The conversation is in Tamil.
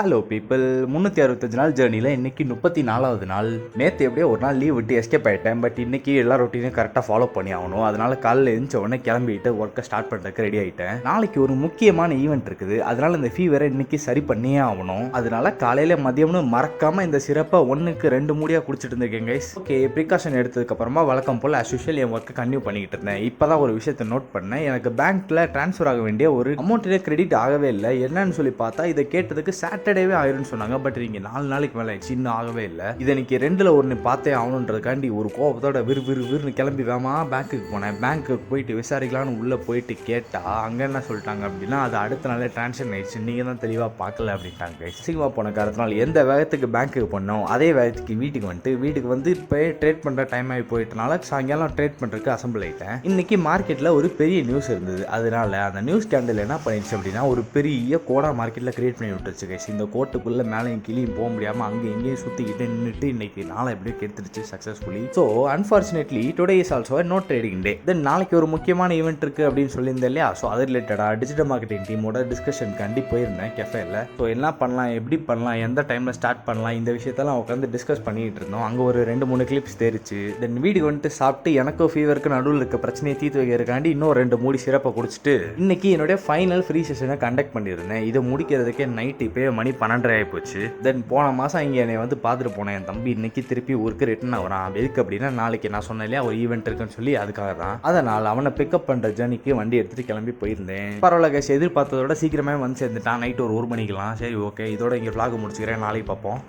ஹலோ பீப்பிள், 365 நாள் ஜேர்னியில் இன்றைக்கி 34வது நாள். நேற்று எப்படியோ ஒரு நாள் லீவ் விட்டு எஸ்கேப் ஆகிட்டேன். பட் இன்றைக்கி எல்லா ரொட்டீனையும் கரெக்டாக ஃபாலோ பண்ணி ஆகணும். அதனால் காலையில் எழுந்த உடனே கிளம்பிட்டு ஒர்க்கை ஸ்டார்ட் பண்ணுறதுக்கு ரெடி ஆகிட்டேன். நாளைக்கு ஒரு முக்கியமான ஈவெண்ட் இருக்குது. அதனால் இந்த ஃபீவரை இன்றைக்கி சரி பண்ணியே ஆகணும். அதனால் காலையில் மதியம்னு மறக்காமல் இந்த சிறப்பை 1க்கு 2 மூடியாக குடிச்சிட்டு இருந்திருக்கேன் கைஸ். ஓகே, ப்ரிகாஷன் எடுத்ததுக்கப்புறமா வழக்கம் போல் அஸ் யூஷுவல் என் ஒர்க்கை கன்டினியூ பண்ணிக்கிட்டு இருந்தேன். இப்போ தான் ஒரு விஷயத்தை நோட் பண்ணேன். எனக்கு பேங்க்கில் ட்ரான்ஸ்ஃபர் ஆக வேண்டிய ஒரு அமௌண்ட்டிலே கிரெடிட் ஆகவே இல்லை. என்னன்னு சொல்லி பார்த்தா இதை கேட்டதுக்கு சாட்டர்டேவே ஆயிரும்னு சொன்னாங்க. பட் நீங்கள் 4 நாளைக்கு மேலே இன்னும் ஆகவே இல்லை. இதை இன்னைக்கு 2ல் 1 பார்த்தே ஆகணுன்றதுக்காண்டி ஒரு கோபத்தோட விறுவிறுன்னு கிளம்பி வேமா பேங்க்குக்கு போனேன். பேங்க்குக்கு போயிட்டு விசாரிக்கலான்னு உள்ளே போயிட்டு கேட்டால் அங்கே என்ன சொல்லிட்டாங்க அப்படின்னா, அது அடுத்த நாளே டிரான்ஸ்ஃபர் ஆயிடுச்சு, நீங்கள் தான் தெளிவாக பார்க்கல அப்படின்ட்டாங்க. சீக்கிரமாக போன காரணத்தினால் எந்த வேகத்துக்கு பேங்க்குக்கு போனோம் அதே வேகத்துக்கு வீட்டுக்கு வந்து இப்போ ட்ரேட் பண்ணுற டைம் ஆகி போயிட்டனால சாயங்காலம் ட்ரேட் பண்ணுறதுக்கு அசம்பிள் ஆகிட்டேன். இன்னைக்கு மார்க்கெட்டில் ஒரு பெரிய நியூஸ் இருந்தது. அதனால அந்த நியூஸ் கேண்டில் என்ன பண்ணிடுச்சு அப்படின்னா, ஒரு பெரிய கோடா மார்க்கெட்டில் கிரியேட் பண்ணி விட்டுருச்சு கைஸ். இந்த கோட்டுக்குள்ளே மேலேயும் கீழேயும் போக முடியாமல் அங்கே எங்கேயும் சுற்றிக்கிட்டு நின்றுட்டு இன்னைக்கு நாளை எப்படியோ கெடுத்துருச்சு successfully. So unfortunately today is also no trading day. Then நாளைக்கு ஒரு முக்கியமான ஈவெண்ட் இருக்குது அப்படின்னு சொல்லியிருந்தேன் இல்லையா. ஸோ அது ரிலேட்டடாக டிஜிட்டல் மார்க்கெட்டிங் டீமோட டிஸ்கஷன் கண்டி போயிருந்தேன் கெஃபேல. ஸோ என்ன பண்ணலாம், எப்படி பண்ணலாம், எந்த டைமில் ஸ்டார்ட் பண்ணலாம், இந்த விஷயத்தெல்லாம் உட்காந்து டிஸ்கஸ் பண்ணிக்கிட்டு இருந்தோம். அங்கே ஒரு 2-3 கிளிப்ஸ் தெரிச்சு. தென் வீட்டுக்கு வந்துட்டு சாப்பிட்டு எனக்கும் ஃபீவருக்கு நடுவில் இருக்க பிரச்சனையை தீர்த்து வைக்கிறதுக்காண்டி இன்னும் 2 மூடி சிறப்பை குடிச்சிட்டு இன்னைக்கு என்னுடைய ஃபைனல் ஃப்ரீ செஷனை கண்டக்ட் பண்ணியிருந்தேன். இதை முடிக்கிறதுக்கே நைட் இப்போ மணி 12:30 ஆகிப்போச்சு. தென் போன மாதம் இங்கே என்னை வந்து பார்த்துட்டு போனேன் என் தம்பி. இன்னைக்கு திருப்பி ஊருக்கு ரிட்டர்ன் ஆகிறான். எதுக்கு அப்படின்னா, நாளைக்கு நான் சொன்னேன் இல்லையா ஒரு ஈவெண்ட் இருக்குன்னு சொல்லி, அதுக்காக தான். அதனால் அவனை பிக்கப் பண்ணுற ஜர்னிக்கு வண்டி எடுத்துகிட்டு கிளம்பி போயிருந்தேன். பரவாயில்ல கேஸ், எதிர்பார்த்ததோட சீக்கிரமே வந்து சேர்ந்துட்டான். நைட்டு ஒரு 1 மணிக்கெலாம். சரி ஓகே, இதோட இங்கே vlog முடிச்சுக்கிறேன். நாளைக்கு பார்ப்போம்.